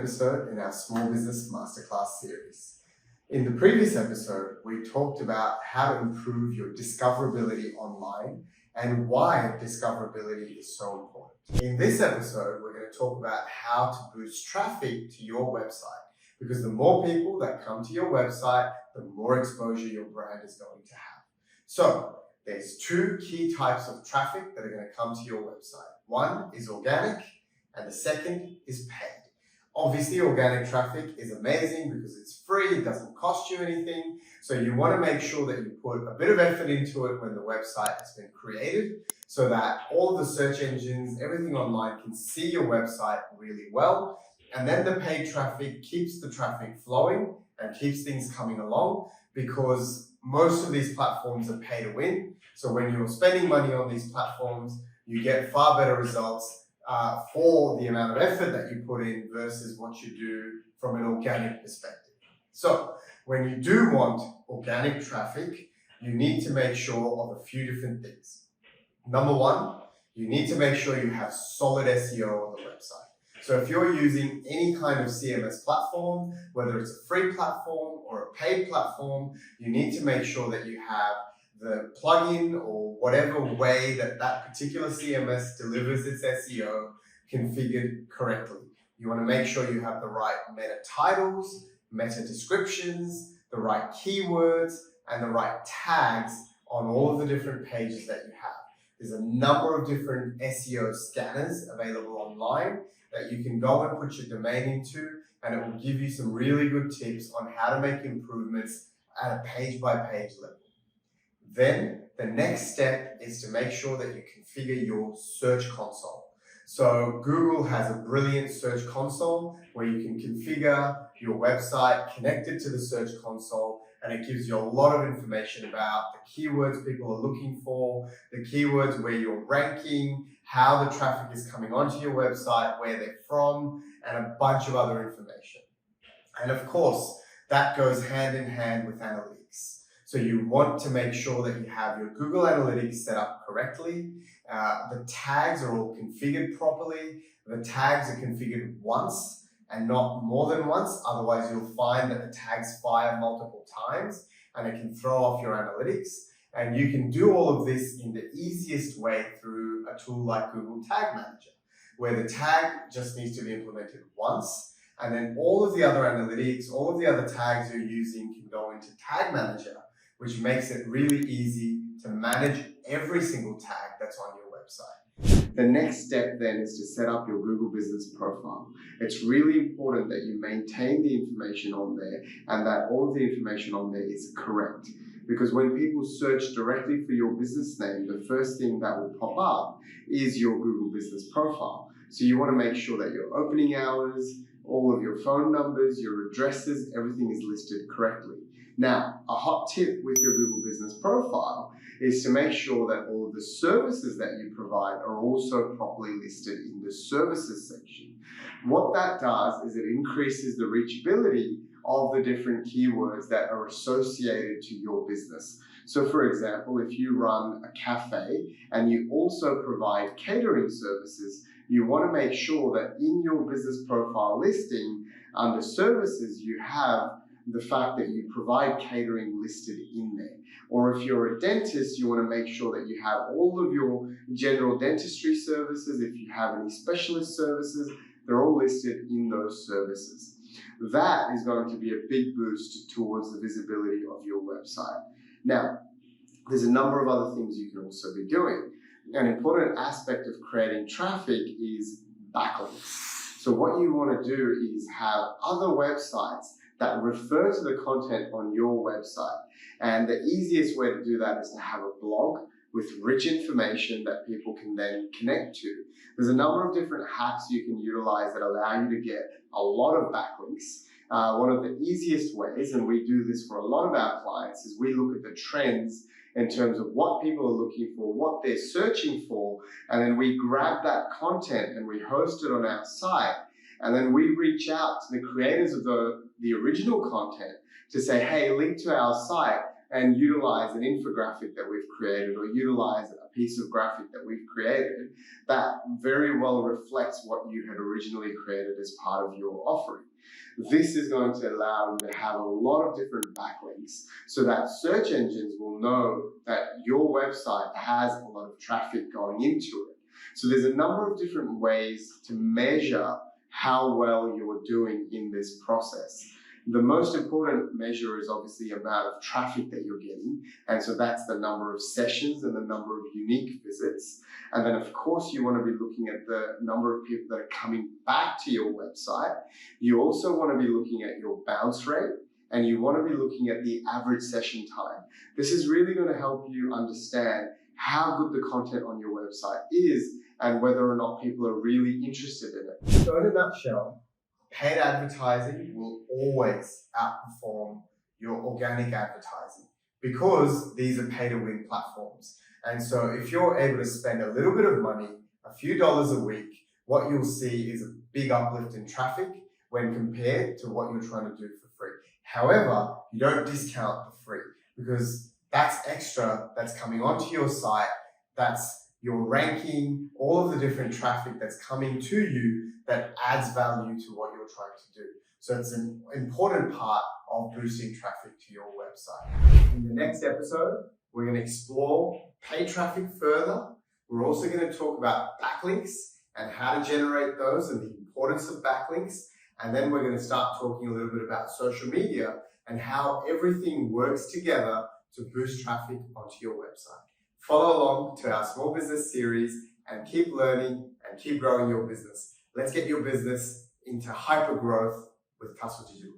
episode in our Small Business Masterclass series. In the previous episode, we talked about how to improve your discoverability online and why discoverability is so important. In this episode, we're going to talk about how to boost traffic to your website, because the more people that come to your website, the more exposure your brand is going to have. So there's two key types of traffic that are going to come to your website. One is organic, and the second is paid. Obviously, organic traffic is amazing because it's free, it doesn't cost you anything. So you want to make sure that you put a bit of effort into it when the website has been created, so that all the search engines, everything online can see your website really well. And then the paid traffic keeps the traffic flowing and keeps things coming along, because most of these platforms are pay to win. So when you're spending money on these platforms, you get far better results for the amount of effort that you put in versus what you do from an organic perspective. So when you do want organic traffic, you need to make sure of a few different things. Number one, you need to make sure you have solid SEO on the website. So if you're using any kind of CMS platform, whether it's a free platform or a paid platform, you need to make sure that you have the plugin or whatever way that that particular CMS delivers its SEO configured correctly. You want to make sure you have the right meta titles, meta descriptions, the right keywords, and the right tags on all of the different pages that you have. There's a number of different SEO scanners available online that you can go and put your domain into, and it will give you some really good tips on how to make improvements at a page-by-page level. Then the next step is to make sure that you configure your search console. So Google has a brilliant search console where you can configure your website connected to the search console, and it gives you a lot of information about the keywords people are looking for, the keywords where you're ranking, how the traffic is coming onto your website, where they're from, and a bunch of other information. And of course, that goes hand in hand with analytics. So you want to make sure that you have your Google Analytics set up correctly. The tags are all configured properly. The tags are configured once and not more than once. Otherwise, you'll find that the tags fire multiple times and it can throw off your analytics. And you can do all of this in the easiest way through a tool like Google Tag Manager, where the tag just needs to be implemented once. And then all of the other analytics, all of the other tags you're using can go into Tag Manager, which makes it really easy to manage every single tag that's on your website. The next step then is to set up your Google Business Profile. It's really important that you maintain the information on there and that all of the information on there is correct. Because when people search directly for your business name, the first thing that will pop up is your Google Business Profile. So you want to make sure that your opening hours, all of your phone numbers, your addresses, everything is listed correctly. Now, a hot tip with your Google Business Profile is to make sure that all of the services that you provide are also properly listed in the services section. What that does is it increases the reachability of the different keywords that are associated to your business. So for example, if you run a cafe and you also provide catering services, you want to make sure that in your business profile listing, under services, you have the fact that you provide catering listed in there. Or if you're a dentist, you want to make sure that you have all of your general dentistry services. If you have any specialist services, they're all listed in those services. That is going to be a big boost towards the visibility of your website. Now, there's a number of other things you can also be doing. An important aspect of creating traffic is backlinks. So what you want to do is have other websites that refer to the content on your website. And the easiest way to do that is to have a blog with rich information that people can then connect to. There's a number of different hacks you can utilize that allow you to get a lot of backlinks. One of the easiest ways, and we do this for a lot of our clients, is we look at the trends in terms of what people are looking for, what they're searching for, and then we grab that content and we host it on our site. And then we reach out to the creators of the original content to say, hey, link to our site. and utilize an infographic that we've created or utilize a piece of graphic that we've created that very well reflects what you had originally created as part of your offering. This is going to allow you to have a lot of different backlinks so that search engines will know that your website has a lot of traffic going into it. So there's a number of different ways to measure how well you're doing in this process. The most important measure is obviously the amount of traffic that you're getting. And so that's the number of sessions and the number of unique visits. And then of course you want to be looking at the number of people that are coming back to your website. You also want to be looking at your bounce rate, and you want to be looking at the average session time. This is really going to help you understand how good the content on your website is and whether or not people are really interested in it. So in a nutshell, paid advertising will always outperform your organic advertising because these are pay-to-win platforms. And so if you're able to spend a little bit of money, a few dollars a week, what you'll see is a big uplift in traffic when compared to what you're trying to do for free. However, you don't discount the free because that's extra that's coming onto your site, that's your ranking, all of the different traffic that's coming to you that adds value to what you're trying to do. So it's an important part of boosting traffic to your website. In the next episode, we're going to explore paid traffic further. We're also going to talk about backlinks and how to generate those and the importance of backlinks. And then we're going to start talking a little bit about social media and how everything works together to boost traffic onto your website. Follow along to our small business series and keep learning and keep growing your business. Let's get your business into hyper growth with Tussle Digital.